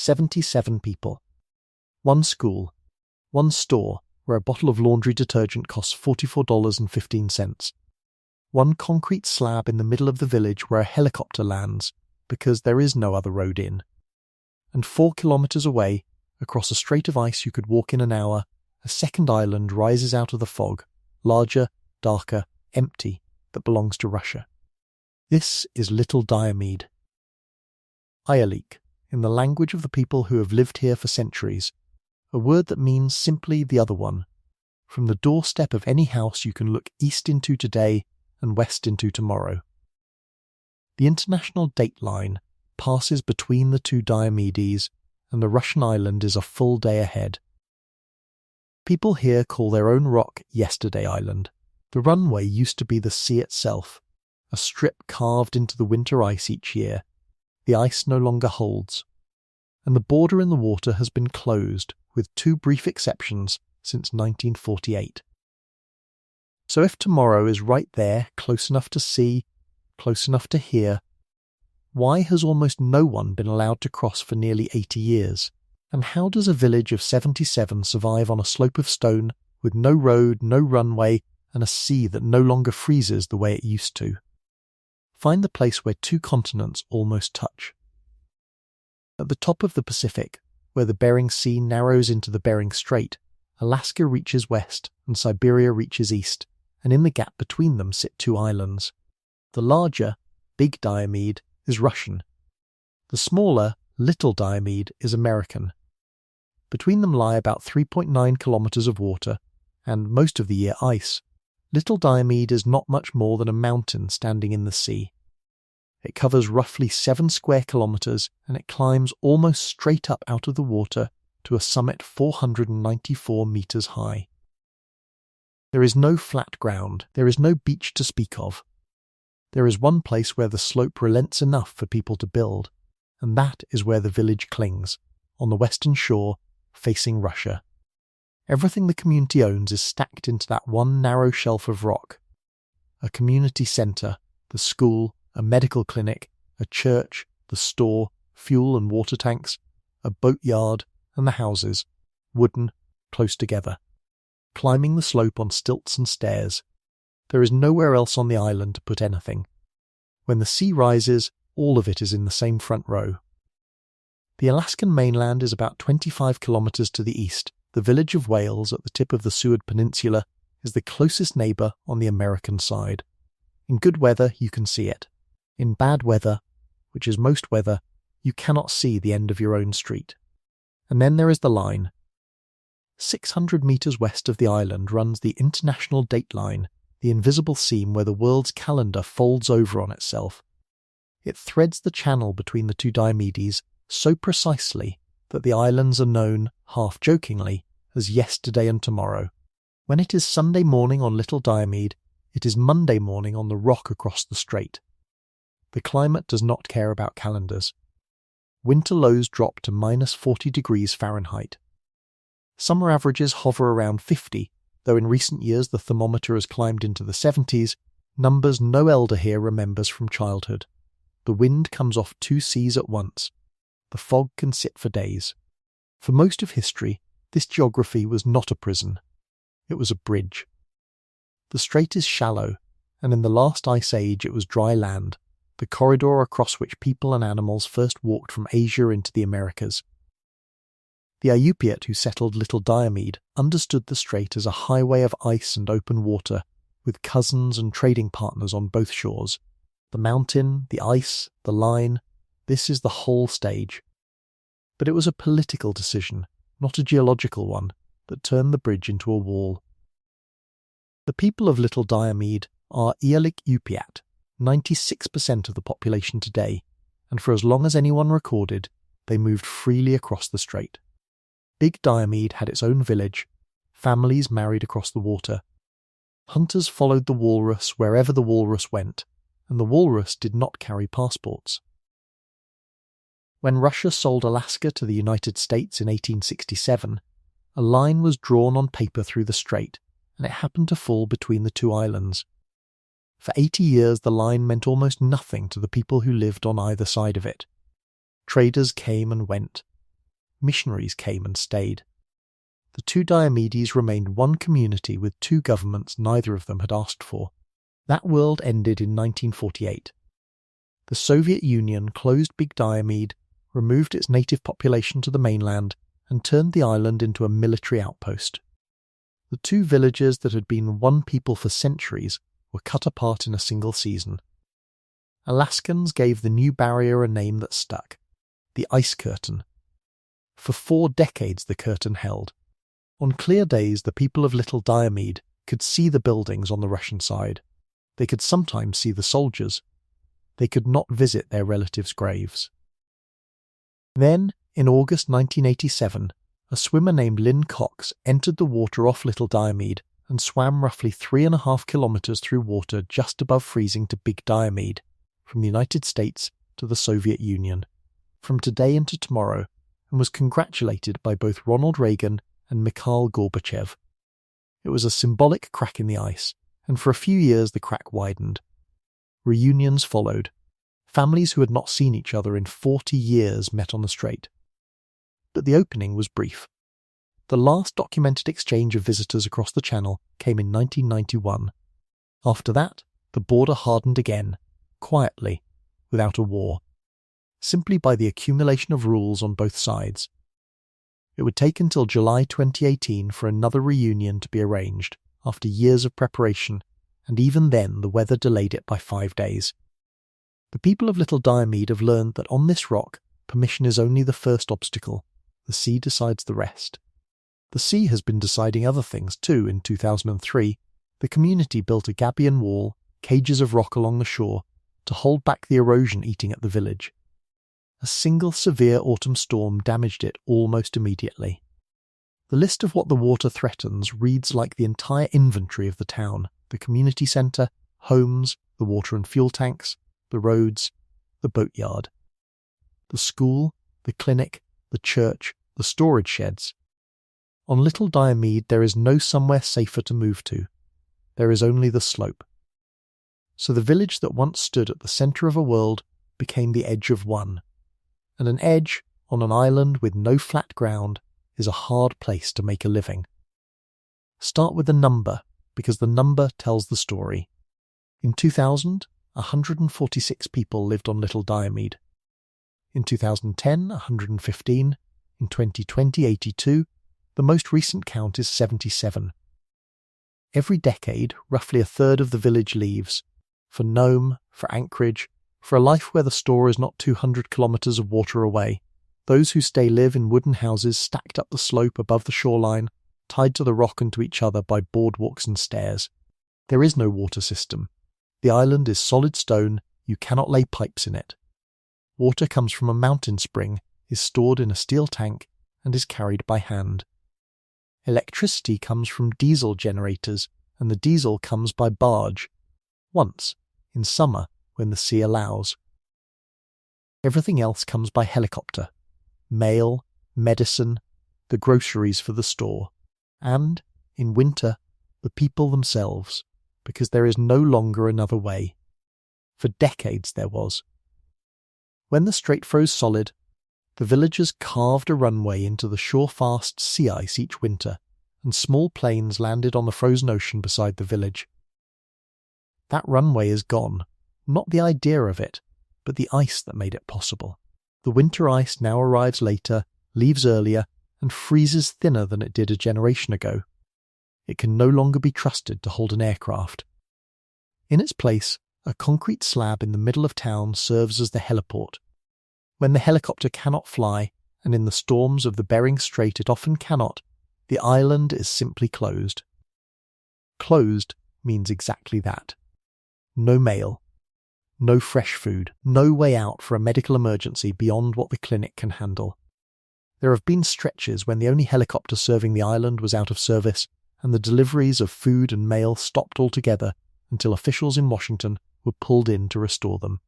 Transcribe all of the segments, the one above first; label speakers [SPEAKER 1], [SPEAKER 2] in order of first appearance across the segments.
[SPEAKER 1] 77 people. One school, one store where a bottle of laundry detergent costs $44.15. One concrete slab in the middle of the village where a helicopter lands because there is no other road in. And 4 kilometers away, across a strait of ice you could walk in an hour, a second island rises out of the fog, larger, darker, empty, that belongs to Russia. This is Little Diomede. Iŋaliq, in the language of the people who have lived here for centuries, a word that means simply the other one. From the doorstep of any house you can look east into today and west into tomorrow. The international date line passes between the two Diomedes, and the Russian island is a full day ahead. People here call their own rock Yesterday Island. The runway used to be the sea itself, a strip carved into the winter ice each year. The ice no longer holds, and the border in the water has been closed, with 2 brief exceptions, since 1948. So if tomorrow is right there, close enough to see, close enough to hear, why has almost no one been allowed to cross for nearly 80 years? And how does a village of 77 survive on a slope of stone, with no road, no runway, and a sea that no longer freezes the way it used to? Find the place where 2 continents almost touch. At the top of the Pacific, where the Bering Sea narrows into the Bering Strait, Alaska reaches west and Siberia reaches east, and in the gap between them sit 2 islands. The larger, Big Diomede, is Russian. The smaller, Little Diomede, is American. Between them lie about 3.9 kilometers of water, and most of the year ice. Little Diomede is not much more than a mountain standing in the sea. It covers roughly 7 square kilometers, and it climbs almost straight up out of the water to a summit 494 meters high. There is no flat ground, there is no beach to speak of. There is one place where the slope relents enough for people to build, and that is where the village clings, on the western shore, facing Russia. Everything the community owns is stacked into that one narrow shelf of rock. A community centre, the school, a medical clinic, a church, the store, fuel and water tanks, a boatyard, and the houses, wooden, close together. Climbing the slope on stilts and stairs. There is nowhere else on the island to put anything. When the sea rises, all of it is in the same front row. The Alaskan mainland is about 25 kilometers to the east. The village of Wales at the tip of the Seward Peninsula is the closest neighbour on the American side. In good weather, you can see it. In bad weather, which is most weather, you cannot see the end of your own street. And then there is the line. 600 meters west of the island runs the international date line, the invisible seam where the world's calendar folds over on itself. It threads the channel between the 2 Diomedes so precisely that the islands are known, half-jokingly, as yesterday and tomorrow. When it is Sunday morning on Little Diomede, it is Monday morning on the rock across the strait. The climate does not care about calendars. Winter lows drop to minus 40 degrees Fahrenheit. Summer averages hover around 50, though in recent years the thermometer has climbed into the 70s, numbers no elder here remembers from childhood. The wind comes off 2 seas at once. The fog can sit for days. For most of history, this geography was not a prison. It was a bridge. The strait is shallow, and in the last ice age it was dry land, the corridor across which people and animals first walked from Asia into the Americas. The Iñupiat who settled Little Diomede understood the strait as a highway of ice and open water, with cousins and trading partners on both shores. The mountain, the ice, the line, this is the whole stage. But it was a political decision, not a geological one, that turned the bridge into a wall. The people of Little Diomede are Iñupiat, 96% of the population today, and for as long as anyone recorded, they moved freely across the strait. Big Diomede had its own village, families married across the water. Hunters followed the walrus wherever the walrus went, and the walrus did not carry passports. When Russia sold Alaska to the United States in 1867, a line was drawn on paper through the strait, and it happened to fall between the 2 islands. For 80 years the line meant almost nothing to the people who lived on either side of it. Traders came and went. missionaries came and stayed. The two Diomedes remained one community with two governments neither of them had asked for. That world ended in 1948. The Soviet Union closed Big Diomede, removed its native population to the mainland, and turned the island into a military outpost. The two villages that had been one people for centuries were cut apart in a single season. Alaskans gave the new barrier a name that stuck: the Ice Curtain. For 4 decades the curtain held. On clear days the people of Little Diomede could see the buildings on the Russian side. They could sometimes see the soldiers. They could not visit their relatives' graves. Then, in August 1987, a swimmer named Lynne Cox entered the water off Little Diomede and swam roughly 3.5 kilometers through water just above freezing to Big Diomede, from the United States to the Soviet Union, from today into tomorrow, and was congratulated by both Ronald Reagan and Mikhail Gorbachev. It was a symbolic crack in the ice, and for a few years the crack widened. Reunions followed. Families who had not seen each other in 40 years met on the strait. But the opening was brief. The last documented exchange of visitors across the channel came in 1991. After that, the border hardened again, quietly, without a war, simply by the accumulation of rules on both sides. It would take until July 2018 for another reunion to be arranged, after years of preparation, and even then the weather delayed it by 5 days. The people of Little Diomede have learned that on this rock, permission is only the first obstacle. The sea decides the rest. The sea has been deciding other things too. In 2003, the community built a gabion wall, cages of rock along the shore, to hold back the erosion eating at the village. A single severe autumn storm damaged it almost immediately. The list of what the water threatens reads like the entire inventory of the town: the community centre, homes, the water and fuel tanks, the roads, the boatyard, the school, the clinic, the church, the storage sheds. On Little Diomede there is no somewhere safer to move to. There is only the slope. So the village that once stood at the centre of a world became the edge of one. And an edge, on an island with no flat ground, is a hard place to make a living. Start with a number, because the number tells the story. In 2000, 146 people lived on Little Diomede. In 2010, 115. In 2020, 82. The most recent count is 77. Every decade, roughly a third of the village leaves. For Nome, for Anchorage, for a life where the store is not 200 kilometres of water away. Those who stay live in wooden houses stacked up the slope above the shoreline, tied to the rock and to each other by boardwalks and stairs. There is no water system. The island is solid stone, you cannot lay pipes in it. Water comes from a mountain spring, is stored in a steel tank, and is carried by hand. Electricity comes from diesel generators, and the diesel comes by barge. Once, in summer, when the sea allows. Everything else comes by helicopter. Mail, medicine, the groceries for the store, and, in winter, the people themselves, because there is no longer another way. For decades there was. When the strait froze solid, the villagers carved a runway into the shore-fast sea ice each winter, and small planes landed on the frozen ocean beside the village. That runway is gone, not the idea of it, but the ice that made it possible. The winter ice now arrives later, leaves earlier, and freezes thinner than it did a generation ago. It can no longer be trusted to hold an aircraft. In its place, a concrete slab in the middle of town serves as the heliport. When the helicopter cannot fly, and in the storms of the Bering Strait it often cannot, the island is simply closed. Closed means exactly that. No mail. No fresh food. No way out for a medical emergency beyond what the clinic can handle. There have been stretches when the only helicopter serving the island was out of service, and the deliveries of food and mail stopped altogether until officials in Washington were pulled in to restore them.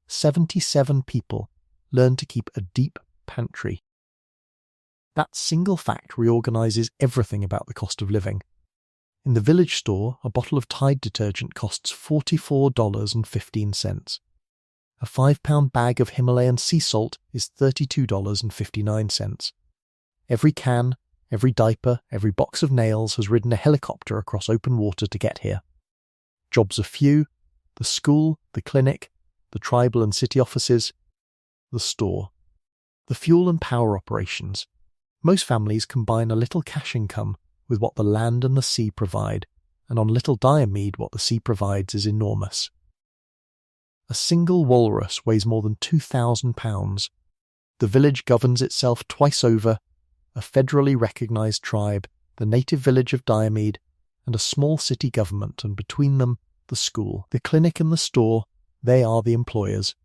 [SPEAKER 1] 77 people learned to keep a deep pantry. That single fact reorganises everything about the cost of living. In the village store, a bottle of Tide detergent costs $44.15. A 5-pound bag of Himalayan sea salt is $32.59. Every can, every diaper, every box of nails has ridden a helicopter across open water to get here. Jobs are few: the school, the clinic, the tribal and city offices, the store. The fuel and power operations. Most families combine a little cash income with what the land and the sea provide, and on Little Diomede what the sea provides is enormous. A single walrus weighs more than 2,000 pounds. The village governs itself twice over: a federally recognised tribe, the native village of Diomede, and a small city government, and between them, the school. The clinic and the store, they are the employers.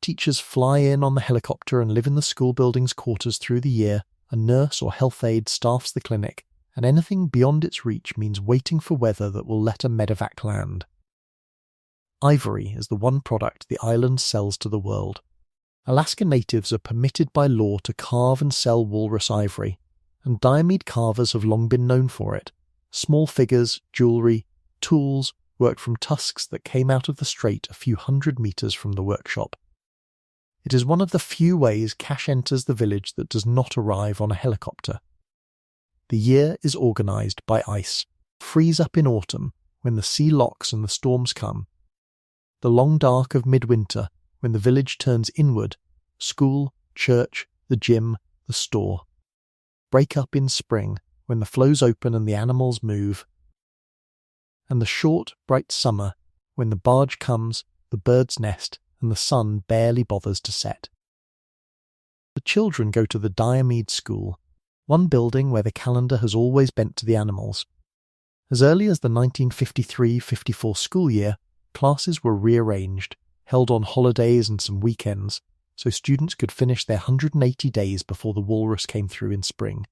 [SPEAKER 1] Teachers fly in on the helicopter and live in the school building's quarters through the year. A nurse or health aide staffs the clinic, and anything beyond its reach means waiting for weather that will let a medevac land. Ivory is the one product the island sells to the world. Alaska natives are permitted by law to carve and sell walrus ivory, and Diomede carvers have long been known for it. Small figures, jewellery, tools worked from tusks that came out of the strait a few hundred metres from the workshop. It is one of the few ways cash enters the village that does not arrive on a helicopter. The year is organised by ice. Freeze up in autumn, when the sea locks and the storms come. The long dark of midwinter, when the village turns inward: school, church, the gym, the store. Break up in spring, when the flows open and the animals move. And the short, bright summer, when the barge comes, the birds nest, and the sun barely bothers to set. The children go to the Diomede School, one building where the calendar has always bent to the animals. As early as the 1953-54 school year, classes were rearranged, held on holidays and some weekends, so students could finish their 180 days before the walrus came through in spring.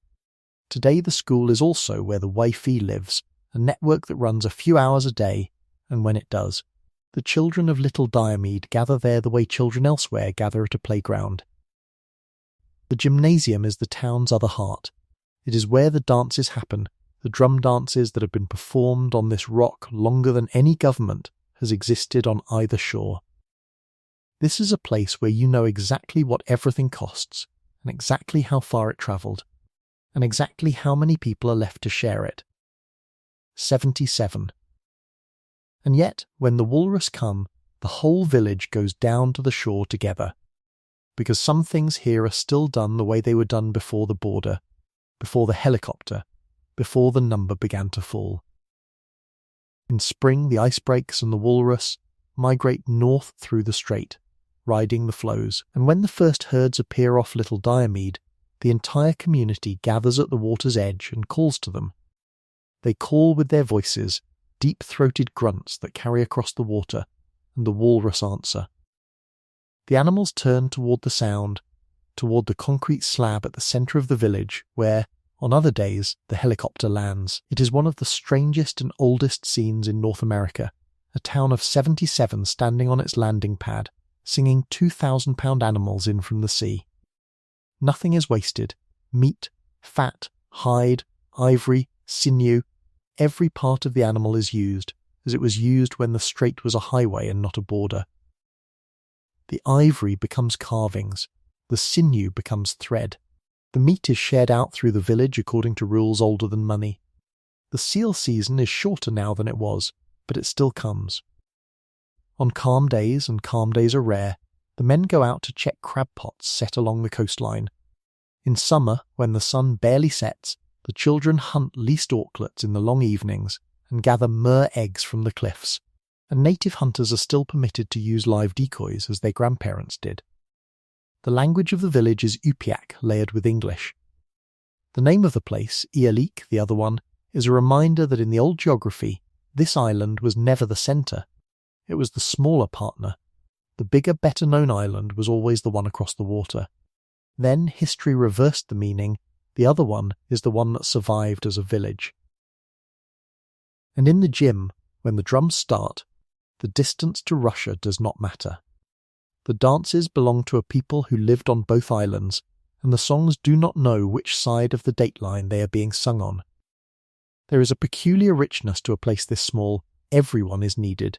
[SPEAKER 1] Today the school is also where the Wi-Fi lives, a network that runs a few hours a day, and when it does, the children of Little Diomede gather there the way children elsewhere gather at a playground. The gymnasium is the town's other heart. It is where the dances happen, the drum dances that have been performed on this rock longer than any government has existed on either shore. This is a place where you know exactly what everything costs, and exactly how far it travelled, and exactly how many people are left to share it. 77. And yet, when the walrus come, the whole village goes down to the shore together, because some things here are still done the way they were done before the border, before the helicopter, before the number began to fall. In spring, the ice breaks and the walrus migrate north through the strait, riding the flows, and when the first herds appear off Little Diomede, the entire community gathers at the water's edge and calls to them. They call with their voices, deep-throated grunts that carry across the water, and the walrus answer. The animals turn toward the sound, toward the concrete slab at the centre of the village where, on other days, the helicopter lands. It is one of the strangest and oldest scenes in North America, a town of 77 standing on its landing pad, singing 2,000-pound animals in from the sea. Nothing is wasted. Meat, fat, hide, ivory, sinew, every part of the animal is used, as it was used when the strait was a highway and not a border. The ivory becomes carvings, the sinew becomes thread. The meat is shared out through the village according to rules older than money. The seal season is shorter now than it was, but it still comes. On calm days, and calm days are rare, the men go out to check crab pots set along the coastline. In summer, when the sun barely sets, the children hunt least auklets in the long evenings and gather myrrh eggs from the cliffs, and native hunters are still permitted to use live decoys as their grandparents did. The language of the village is Iñupiat layered with English. The name of the place, Iŋaliq, the other one, is a reminder that in the old geography, this island was never the centre. It was the smaller partner. The bigger, better-known island was always the one across the water. Then history reversed the meaning. The other one is the one that survived as a village. And in the gym, when the drums start, the distance to Russia does not matter. The dances belong to a people who lived on both islands, and the songs do not know which side of the dateline they are being sung on. There is a peculiar richness to a place this small. Everyone is needed.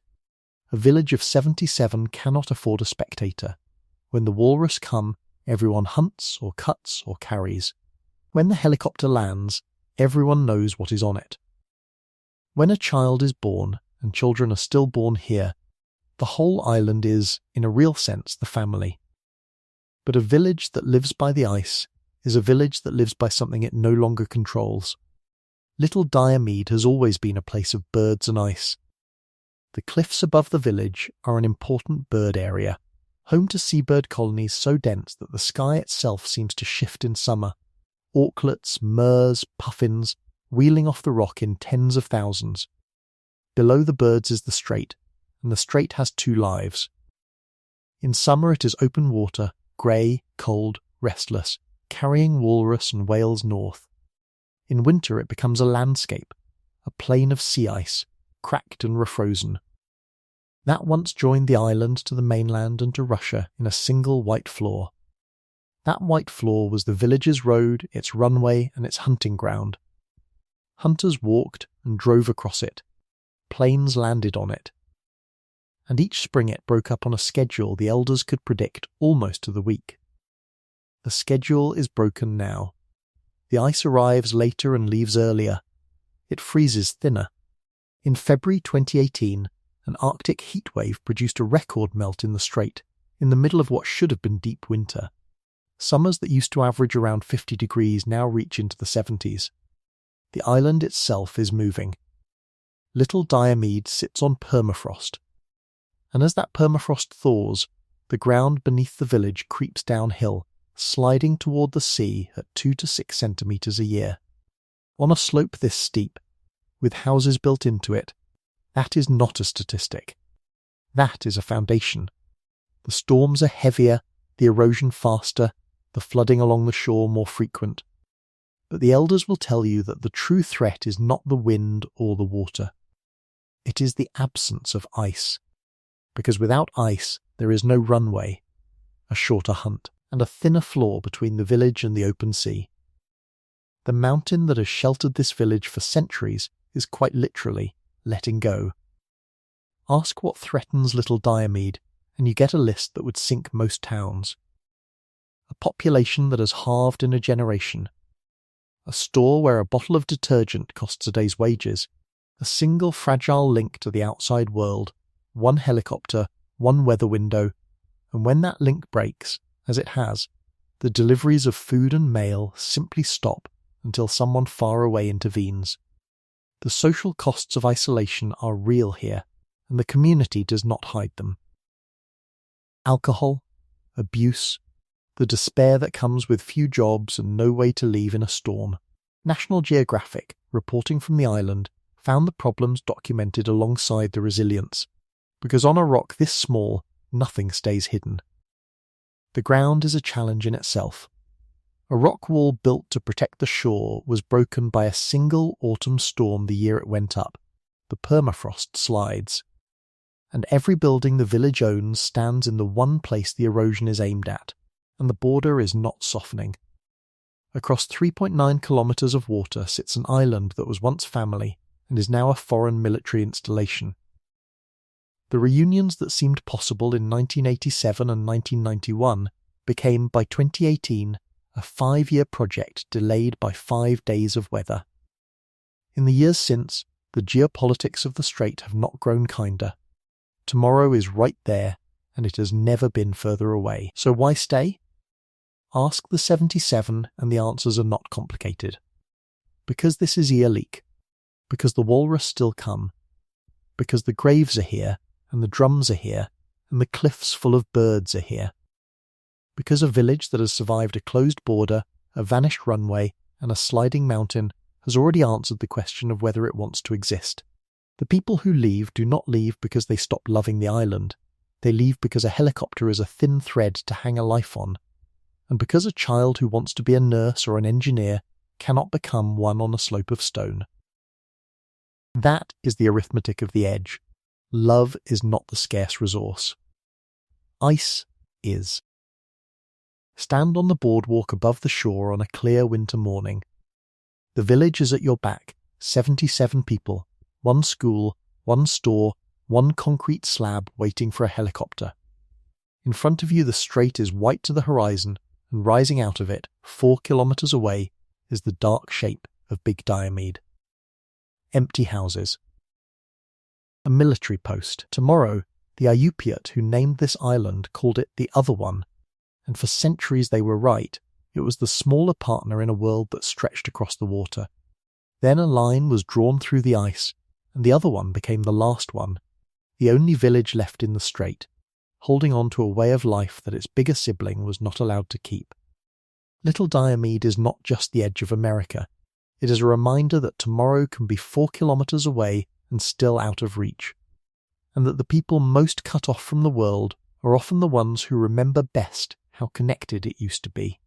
[SPEAKER 1] A village of 77 cannot afford a spectator. When the walrus come, everyone hunts or cuts or carries. When the helicopter lands, everyone knows what is on it. When a child is born, and children are still born here, the whole island is, in a real sense, the family. But a village that lives by the ice is a village that lives by something it no longer controls. Little Diomede has always been a place of birds and ice. The cliffs above the village are an important bird area, home to seabird colonies so dense that the sky itself seems to shift in summer. Auklets, murres, puffins, wheeling off the rock in tens of thousands. Below the birds is the strait, and the strait has two lives. In summer it is open water, grey, cold, restless, carrying walrus and whales north. In winter it becomes a landscape, a plain of sea ice, cracked and refrozen. That once joined the island to the mainland and to Russia in a single white floor. That white floor was the village's road, its runway, and its hunting ground. Hunters walked and drove across it. Planes landed on it. And each spring it broke up on a schedule the elders could predict almost to the week. The schedule is broken now. The ice arrives later and leaves earlier. It freezes thinner. In February 2018, an Arctic heatwave produced a record melt in the strait, in the middle of what should have been deep winter. Summers that used to average around 50 degrees now reach into the 70s. The island itself is moving. Little Diomede sits on permafrost. And as that permafrost thaws, the ground beneath the village creeps downhill, sliding toward the sea at 2 to 6 centimetres a year. On a slope this steep, with houses built into it, that is not a statistic. That is a foundation. The storms are heavier, the erosion faster, the flooding along the shore more frequent. But the elders will tell you that the true threat is not the wind or the water. It is the absence of ice. Because without ice, there is no runway, a shorter hunt, and a thinner floor between the village and the open sea. The mountain that has sheltered this village for centuries is quite literally letting go. Ask what threatens Little Diomede, and you get a list that would sink most towns. A population that has halved in a generation. A store where a bottle of detergent costs a day's wages. A single fragile link to the outside world. One helicopter, one weather window, and when that link breaks, as it has, the deliveries of food and mail simply stop until someone far away intervenes. The social costs of isolation are real here, and the community does not hide them. Alcohol, abuse, the despair that comes with few jobs and no way to leave in a storm. National Geographic, reporting from the island, found the problems documented alongside the resilience. Because on a rock this small, nothing stays hidden. The ground is a challenge in itself. A rock wall built to protect the shore was broken by a single autumn storm the year it went up. The permafrost slides. And every building the village owns stands in the one place the erosion is aimed at, and the border is not softening. Across 3.9 kilometres of water sits an island that was once family and is now a foreign military installation. The reunions that seemed possible in 1987 and 1991 became, by 2018, a 5-year project delayed by 5 days of weather. In the years since, the geopolitics of the strait have not grown kinder. Tomorrow is right there, and it has never been further away. So why stay? Ask the 77, and the answers are not complicated. Because this is Iŋaliq. Because the walrus still come. Because the graves are here, and the drums are here, and the cliffs full of birds are here. Because a village that has survived a closed border, a vanished runway, and a sliding mountain has already answered the question of whether it wants to exist. The people who leave do not leave because they stop loving the island. They leave because a helicopter is a thin thread to hang a life on, and because a child who wants to be a nurse or an engineer cannot become one on a slope of stone. That is the arithmetic of the edge. Love is not the scarce resource. Ice is. Stand on the boardwalk above the shore on a clear winter morning. The village is at your back, 77 people, one school, one store, one concrete slab waiting for a helicopter. In front of you the strait is white to the horizon, and rising out of it, 4 kilometers away, is the dark shape of Big Diomede. Empty houses. A military post. Tomorrow, the Iñupiat who named this island called it the other one, and for centuries they were right. It was the smaller partner in a world that stretched across the water. Then a line was drawn through the ice, and the other one became the last one, the only village left in the strait, holding on to a way of life that its bigger sibling was not allowed to keep. Little Diomede is not just the edge of America. It is a reminder that tomorrow can be 4 kilometers away and still out of reach, and that the people most cut off from the world are often the ones who remember best how connected it used to be.